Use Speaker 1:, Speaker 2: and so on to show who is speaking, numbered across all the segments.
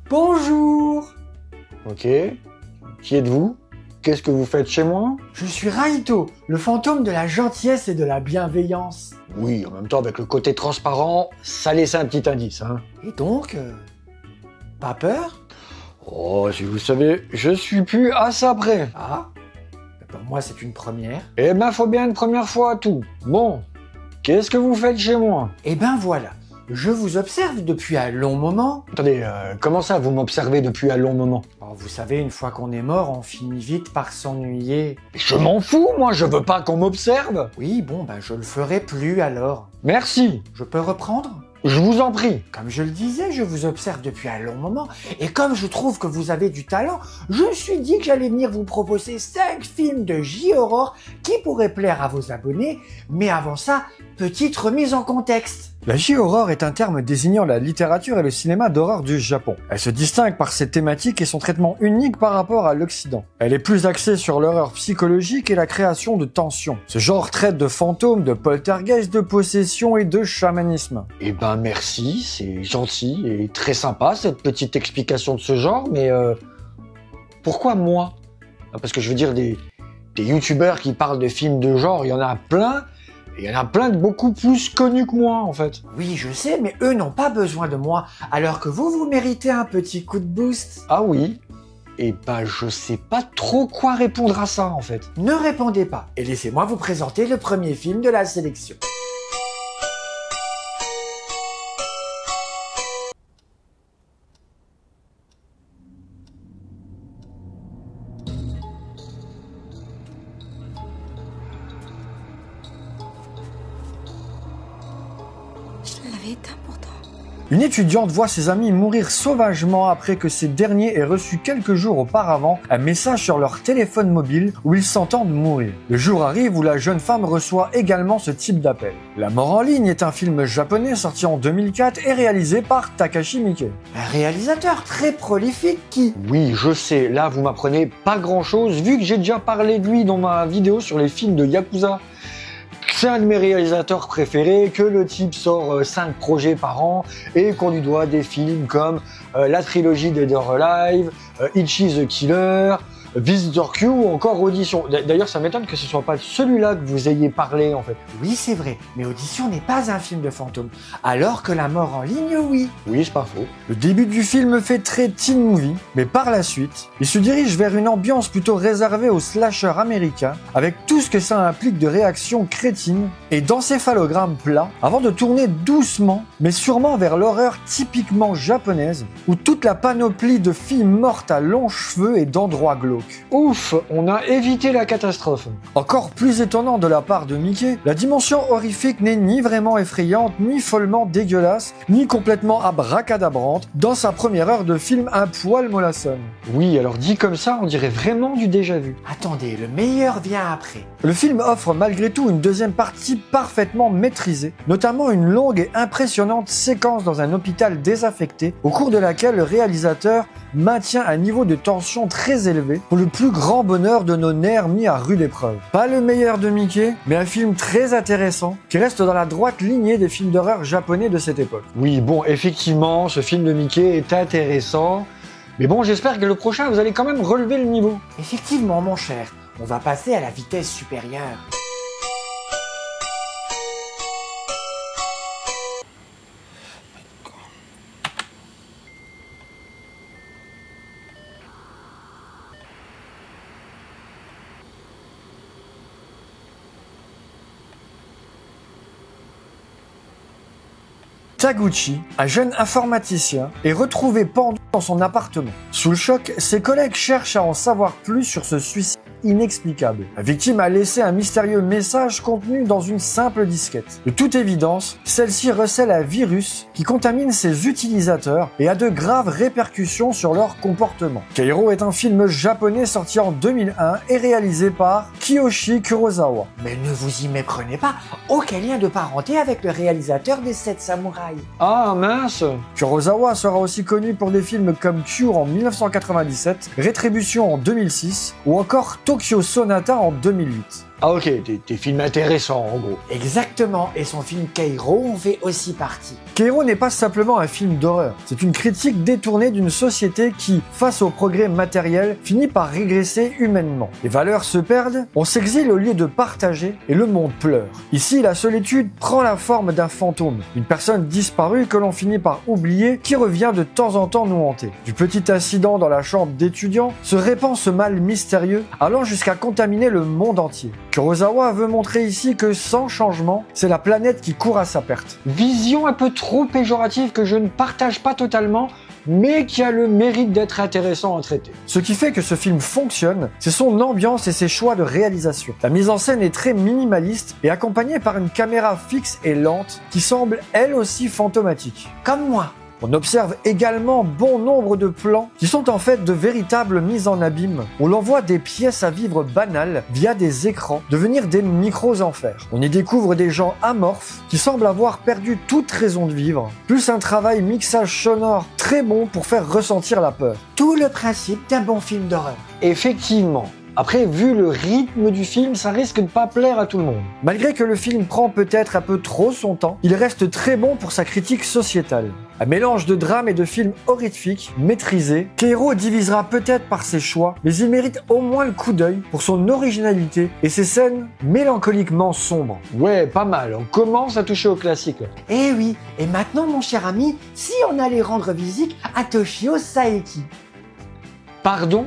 Speaker 1: Bonjour.
Speaker 2: Ok. Qui êtes-vous? Qu'est-ce que vous faites chez moi?
Speaker 1: Je suis Raito, le fantôme de la gentillesse et de la bienveillance.
Speaker 2: Oui, en même temps, avec le côté transparent, ça laisse un petit indice, hein.
Speaker 1: Et donc, pas peur?
Speaker 2: Oh, si vous savez, je suis plus à ça près.
Speaker 1: Ah, pour moi c'est une première.
Speaker 2: Eh ben, faut bien une première fois à tout. Bon, qu'est-ce que vous faites chez moi?
Speaker 1: Eh ben voilà, je vous observe depuis un long moment.
Speaker 2: Attendez, comment ça, vous m'observez depuis un long moment?
Speaker 1: Alors, vous savez, une fois qu'on est mort, on finit vite par s'ennuyer.
Speaker 2: Je m'en fous, moi, je veux pas qu'on m'observe.
Speaker 1: Oui, bon, ben je le ferai plus alors.
Speaker 2: Merci,
Speaker 1: Je peux reprendre?
Speaker 2: je vous en prie.
Speaker 1: Comme je le disais, je vous observe depuis un long moment, et comme je trouve que vous avez du talent, je me suis dit que j'allais venir vous proposer 5 films de J-Horror qui pourraient plaire à vos abonnés, mais avant ça, petite remise en contexte. La J-Horror est un terme désignant la littérature et le cinéma d'horreur du Japon. Elle se distingue par ses thématiques et son traitement unique par rapport à l'Occident. Elle est plus axée sur l'horreur psychologique et la création de tensions. Ce genre traite de fantômes, de poltergeist, de possession et de chamanisme.
Speaker 2: Eh ben, merci, c'est gentil et très sympa, cette petite explication de ce genre, mais pourquoi moi? Parce que je veux dire, des youtubeurs qui parlent de films de genre, il y en a plein, et il y en a plein de beaucoup plus connus que moi, en fait.
Speaker 1: Oui, je sais, mais eux n'ont pas besoin de moi, alors que vous méritez un petit coup de boost.
Speaker 2: Ah oui? Eh ben, je sais pas trop quoi répondre à ça, en fait.
Speaker 1: Ne répondez pas, et laissez-moi vous présenter le premier film de la sélection.
Speaker 3: Je l'avais éteint pourtant.
Speaker 1: Une étudiante voit ses amis mourir sauvagement après que ces derniers aient reçu quelques jours auparavant un message sur leur téléphone mobile où ils s'entendent mourir. Le jour arrive où la jeune femme reçoit également ce type d'appel. La mort en ligne est un film japonais sorti en 2004 et réalisé par Takashi Miike. Un réalisateur très prolifique qui...
Speaker 2: Oui, je sais, là, vous m'apprenez pas grand-chose, vu que j'ai déjà parlé de lui dans ma vidéo sur les films de Yakuza. C'est un de mes réalisateurs préférés, que le type sort 5 projets par an et qu'on lui doit des films comme la trilogie Dead or Alive, Ichi the Killer, Visitor Q ou encore Audition. D'ailleurs, ça m'étonne que ce soit pas de celui-là que vous ayez parlé en fait.
Speaker 1: Oui, c'est vrai, mais Audition n'est pas un film de fantôme, alors que La mort en ligne, oui.
Speaker 2: Oui, c'est pas faux.
Speaker 1: Le début du film fait très teen movie, mais par la suite, il se dirige vers une ambiance plutôt réservée aux slashers américains, avec tout ce que ça implique de réactions crétines et d'encéphalogrammes plats, avant de tourner doucement, mais sûrement vers l'horreur typiquement japonaise, où toute la panoplie de filles mortes à longs cheveux et d'endroits glauques.
Speaker 2: Ouf, on a évité la catastrophe.
Speaker 1: Encore plus étonnant de la part de Miike, la dimension horrifique n'est ni vraiment effrayante, ni follement dégueulasse, ni complètement abracadabrante dans sa première heure de film un poil mollassonne.
Speaker 2: Oui, alors dit comme ça, on dirait vraiment du déjà vu.
Speaker 1: Attendez, le meilleur vient après. Le film offre malgré tout une deuxième partie parfaitement maîtrisée, notamment une longue et impressionnante séquence dans un hôpital désaffecté, au cours de laquelle le réalisateur maintient un niveau de tension très élevé pour le plus grand bonheur de nos nerfs mis à rude épreuve. Pas le meilleur de Miike, mais un film très intéressant qui reste dans la droite lignée des films d'horreur japonais de cette époque.
Speaker 2: Oui, bon, effectivement, ce film de Miike est intéressant, mais bon, j'espère que le prochain, vous allez quand même relever le niveau.
Speaker 1: Effectivement, mon cher, on va passer à la vitesse supérieure. Taguchi, un jeune informaticien, est retrouvé pendu dans son appartement. Sous le choc, ses collègues cherchent à en savoir plus sur ce suicide.
Speaker 2: inexplicable. La victime a laissé un mystérieux message contenu dans une simple disquette. De toute évidence, celle-ci recèle un virus qui contamine ses utilisateurs et a de graves répercussions sur leur comportement. Keiro est un film japonais sorti en 2001 et réalisé par Kiyoshi Kurosawa.
Speaker 1: Mais ne vous y méprenez pas, aucun lien de parenté avec le réalisateur des 7 samouraïs.
Speaker 2: Ah mince! Kurosawa sera aussi connu pour des films comme Cure en 1997, Rétribution en 2006 ou encore Tokyo Sonata en 2008. Ah ok, des films intéressants en gros.
Speaker 1: Exactement, et son film Keiro en fait aussi partie.
Speaker 2: Keiro n'est pas simplement un film d'horreur, c'est une critique détournée d'une société qui, face au progrès matériel, finit par régresser humainement. Les valeurs se perdent, on s'exile au lieu de partager, et le monde pleure. Ici, la solitude prend la forme d'un fantôme, une personne disparue que l'on finit par oublier, qui revient de temps en temps nous hanter. Du petit incident dans la chambre d'étudiants se répand ce mal mystérieux, allant jusqu'à contaminer le monde entier. Kurosawa veut montrer ici que sans changement, c'est la planète qui court à sa perte. Vision un peu trop péjorative que je ne partage pas totalement, mais qui a le mérite d'être intéressant à traiter. Ce qui fait que ce film fonctionne, c'est son ambiance et ses choix de réalisation. La mise en scène est très minimaliste et accompagnée par une caméra fixe et lente qui semble elle aussi fantomatique.
Speaker 1: Comme moi.
Speaker 2: On observe également bon nombre de plans qui sont en fait de véritables mises en abîme. On l'on voit des pièces à vivre banales via des écrans devenir des micros-enfers. On y découvre des gens amorphes qui semblent avoir perdu toute raison de vivre, plus un travail mixage sonore très bon pour faire ressentir la peur.
Speaker 1: Tout le principe d'un bon film d'horreur.
Speaker 2: Effectivement. Après, vu le rythme du film, ça risque de pas plaire à tout le monde. Malgré que le film prend peut-être un peu trop son temps, il reste très bon pour sa critique sociétale. Un mélange de drame et de film horrifique, maîtrisé, Keiro divisera peut-être par ses choix, mais il mérite au moins le coup d'œil pour son originalité et ses scènes mélancoliquement sombres. Ouais, pas mal, on commence à toucher au classique.
Speaker 1: Eh oui, et maintenant mon cher ami, si on allait rendre visite à Toshio Saeki.
Speaker 2: Pardon ?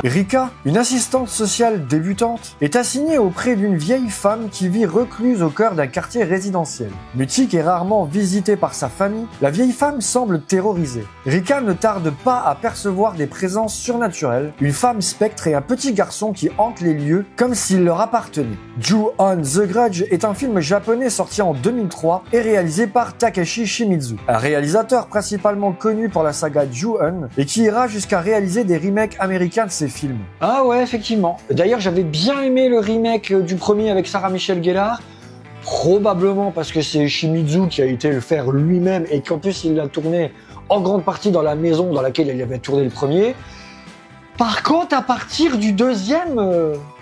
Speaker 2: Rika, une assistante sociale débutante, est assignée auprès d'une vieille femme qui vit recluse au cœur d'un quartier résidentiel. Mutique et rarement visitée par sa famille, la vieille femme semble terrorisée. Rika ne tarde pas à percevoir des présences surnaturelles, une femme spectre et un petit garçon qui hantent les lieux comme s'ils leur appartenaient. Ju-On The Grudge est un film japonais sorti en 2003 et réalisé par Takeshi Shimizu, un réalisateur principalement connu pour la saga Ju-On et qui ira jusqu'à réaliser des remakes américains de ses films. Ah ouais, effectivement. D'ailleurs, j'avais bien aimé le remake du premier avec Sarah Michelle Gellar, probablement parce que c'est Shimizu qui a été le faire lui-même et qu'en plus il l'a tourné en grande partie dans la maison dans laquelle il avait tourné le premier. Par contre, à partir du deuxième...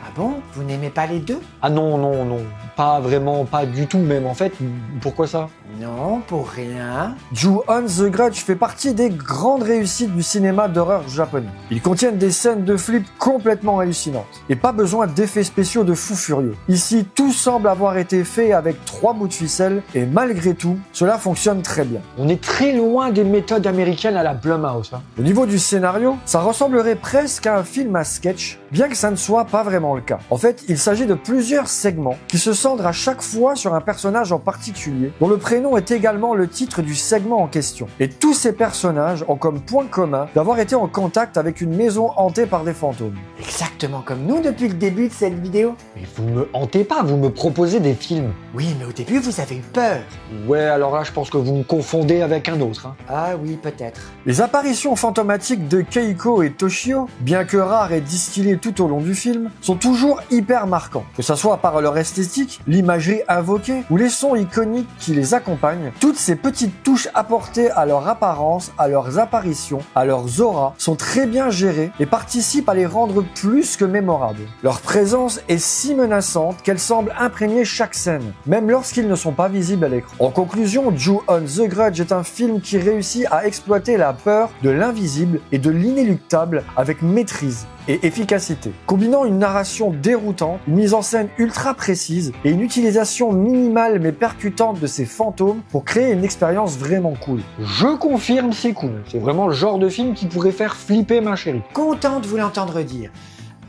Speaker 1: Ah bon? Vous n'aimez pas les deux?
Speaker 2: Ah non, non, non. Pas vraiment, pas du tout même. En fait, pourquoi ça?
Speaker 1: Non, pour rien.
Speaker 2: Ju-On The Grudge fait partie des grandes réussites du cinéma d'horreur japonais. Ils contiennent des scènes de flip complètement hallucinantes. Et pas besoin d'effets spéciaux de fous furieux. Ici, tout semble avoir été fait avec 3 bouts de ficelle et malgré tout, cela fonctionne très bien. On est très loin des méthodes américaines à la Blumhouse. Au niveau du scénario, ça ressemblerait presque à un film à sketch, bien que ça ne soit pas vraiment le cas. En fait, il s'agit de plusieurs segments qui se centrent à chaque fois sur un personnage en particulier, dont le prénom est également le titre du segment en question. Et tous ces personnages ont comme point commun d'avoir été en contact avec une maison hantée par des fantômes.
Speaker 1: Exactement comme nous depuis le début de cette vidéo.
Speaker 2: Mais vous me hantez pas, vous me proposez des films.
Speaker 1: Oui, mais au début, vous avez eu peur.
Speaker 2: Ouais, alors là, je pense que vous me confondez avec un autre.
Speaker 1: Ah oui, peut-être.
Speaker 2: Les apparitions fantomatiques de Keiko et Toshio, bien que rares et distillées tout au long du film, sont toujours hyper marquants. Que ça soit par leur esthétique, l'imagerie invoquée ou les sons iconiques qui les accompagnent, toutes ces petites touches apportées à leur apparence, à leurs apparitions, à leurs auras, sont très bien gérées et participent à les rendre plus que mémorables. Leur présence est si menaçante qu'elle semble imprégner chaque scène, même lorsqu'ils ne sont pas visibles à l'écran. En conclusion, Ju-On The Grudge est un film qui réussit à exploiter la peur de l'invisible et de l'inéluctable avec maîtrise. et efficacité. Combinant une narration déroutante, une mise en scène ultra précise et une utilisation minimale mais percutante de ces fantômes pour créer une expérience vraiment cool. Je confirme, c'est cool. C'est vraiment le genre de film qui pourrait faire flipper ma chérie.
Speaker 1: Content de vous l'entendre dire.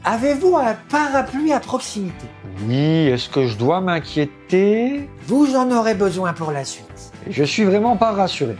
Speaker 1: Avez-vous un parapluie à proximité?
Speaker 2: Oui, est-ce que je dois m'inquiéter?
Speaker 1: Vous en aurez besoin pour la suite.
Speaker 2: Je suis vraiment pas rassuré.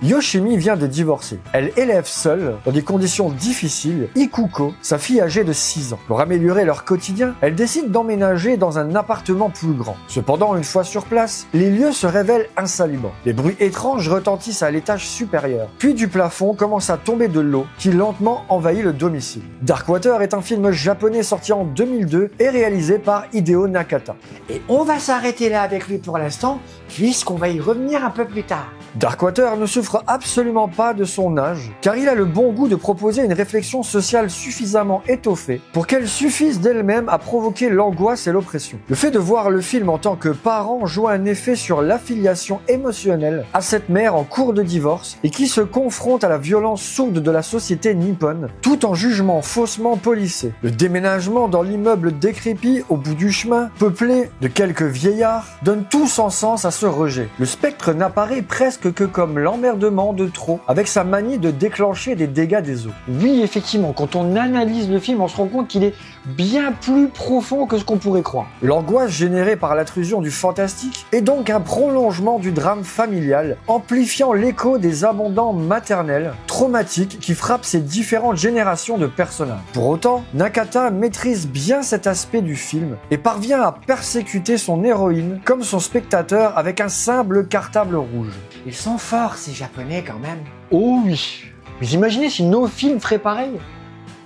Speaker 2: Yoshimi vient de divorcer. Elle élève seule, dans des conditions difficiles, Ikuko, sa fille âgée de 6 ans. Pour améliorer leur quotidien, elle décide d'emménager dans un appartement plus grand. Cependant, une fois sur place, les lieux se révèlent insalubres. Des bruits étranges retentissent à l'étage supérieur. Puis du plafond commence à tomber de l'eau qui lentement envahit le domicile. Darkwater est un film japonais sorti en 2002 et réalisé par Hideo Nakata.
Speaker 1: Et on va s'arrêter là avec lui pour l'instant, puisqu'on va y revenir un peu plus tard.
Speaker 2: Darkwater ne souffre absolument pas de son âge, car il a le bon goût de proposer une réflexion sociale suffisamment étoffée pour qu'elle suffise d'elle-même à provoquer l'angoisse et l'oppression. Le fait de voir le film en tant que parent joue un effet sur l'affiliation émotionnelle à cette mère en cours de divorce et qui se confronte à la violence sourde de la société nippone, tout en jugement faussement policé. Le déménagement dans l'immeuble décrépit au bout du chemin, peuplé de quelques vieillards, donne tout son sens à ce rejet. Le spectre n'apparaît presque que comme l'emmerdement de trop, avec sa manie de déclencher des dégâts des eaux. Oui, effectivement, quand on analyse le film, on se rend compte qu'il est bien plus profond que ce qu'on pourrait croire. L'angoisse générée par l'intrusion du fantastique est donc un prolongement du drame familial, amplifiant l'écho des abondants maternels traumatiques qui frappent ces différentes générations de personnages. Pour autant, Nakata maîtrise bien cet aspect du film et parvient à persécuter son héroïne comme son spectateur avec un simple cartable rouge.
Speaker 1: Ils sont forts, ces Japonais, quand même.
Speaker 2: Oh oui. Vous imaginez si nos films feraient pareil?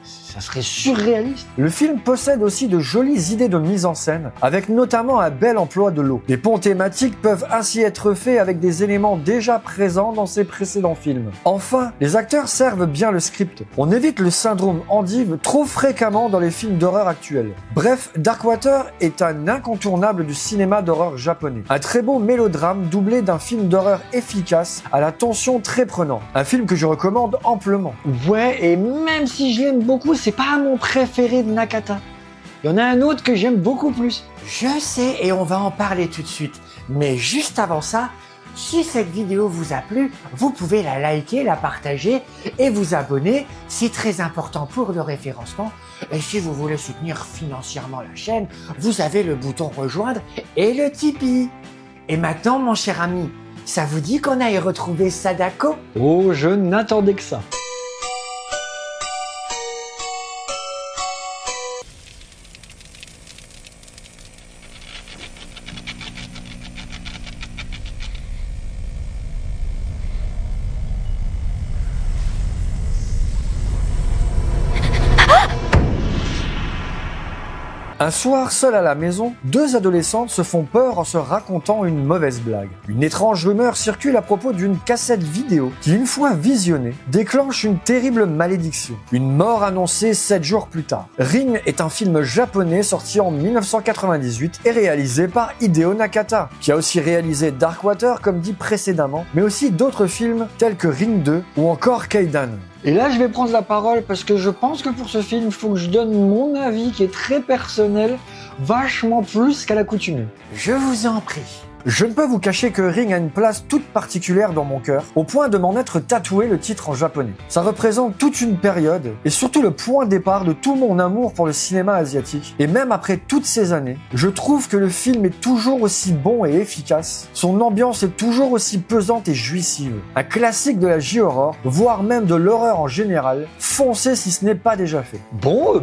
Speaker 2: Ça serait surréaliste. Le film possède aussi de jolies idées de mise en scène, avec notamment un bel emploi de l'eau. Les ponts thématiques peuvent ainsi être faits avec des éléments déjà présents dans ses précédents films. Enfin, les acteurs servent bien le script. On évite le syndrome endive trop fréquemment dans les films d'horreur actuels. Bref, Darkwater est un incontournable du cinéma d'horreur japonais. Un très beau mélodrame doublé d'un film d'horreur efficace à la tension très prenante. Un film que je recommande amplement. Ouais, et même si je l'aime beaucoup, c'est pas mon préféré de Nakata. Il y en a un autre que j'aime beaucoup plus.
Speaker 1: Je sais et on va en parler tout de suite. Mais juste avant ça, si cette vidéo vous a plu, vous pouvez la liker, la partager et vous abonner. C'est très important pour le référencement. Et si vous voulez soutenir financièrement la chaîne, vous avez le bouton rejoindre et le Tipeee. Et maintenant, mon cher ami, ça vous dit qu'on aille retrouver Sadako?
Speaker 2: Oh, je n'attendais que ça. Un soir, seul à la maison, deux adolescentes se font peur en se racontant une mauvaise blague. Une étrange rumeur circule à propos d'une cassette vidéo qui, une fois visionnée, déclenche une terrible malédiction. Une mort annoncée 7 jours plus tard. Ring est un film japonais sorti en 1998 et réalisé par Hideo Nakata, qui a aussi réalisé Darkwater comme dit précédemment, mais aussi d'autres films tels que Ring 2 ou encore Kaidan. Et là, je vais prendre la parole parce que je pense que pour ce film, il faut que je donne mon avis qui est très personnel, vachement plus qu'à l'accoutumée.
Speaker 1: Je vous en prie.
Speaker 2: Je ne peux vous cacher que Ring a une place toute particulière dans mon cœur, au point de m'en être tatoué le titre en japonais. Ça représente toute une période, et surtout le point de départ de tout mon amour pour le cinéma asiatique. Et même après toutes ces années, je trouve que le film est toujours aussi bon et efficace. Son ambiance est toujours aussi pesante et jouissive. Un classique de la J-horror, voire même de l'horreur en général. Foncez si ce n'est pas déjà fait. Bon,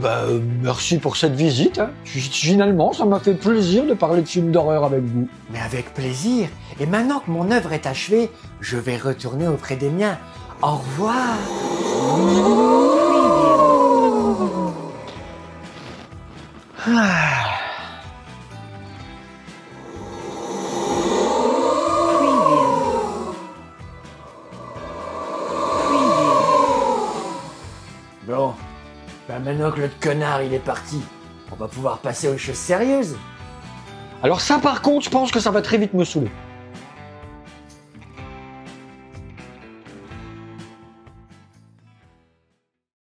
Speaker 2: merci pour cette visite. Finalement, ça m'a fait plaisir de parler de films d'horreur avec vous.
Speaker 1: Mais avec plaisir. Et maintenant que mon œuvre est achevée, je vais retourner auprès des miens. Au revoir.
Speaker 3: Preview.
Speaker 1: maintenant que l'autre connard il est parti, on va pouvoir passer aux choses sérieuses.
Speaker 2: Alors ça par contre, je pense que ça va très vite me saouler.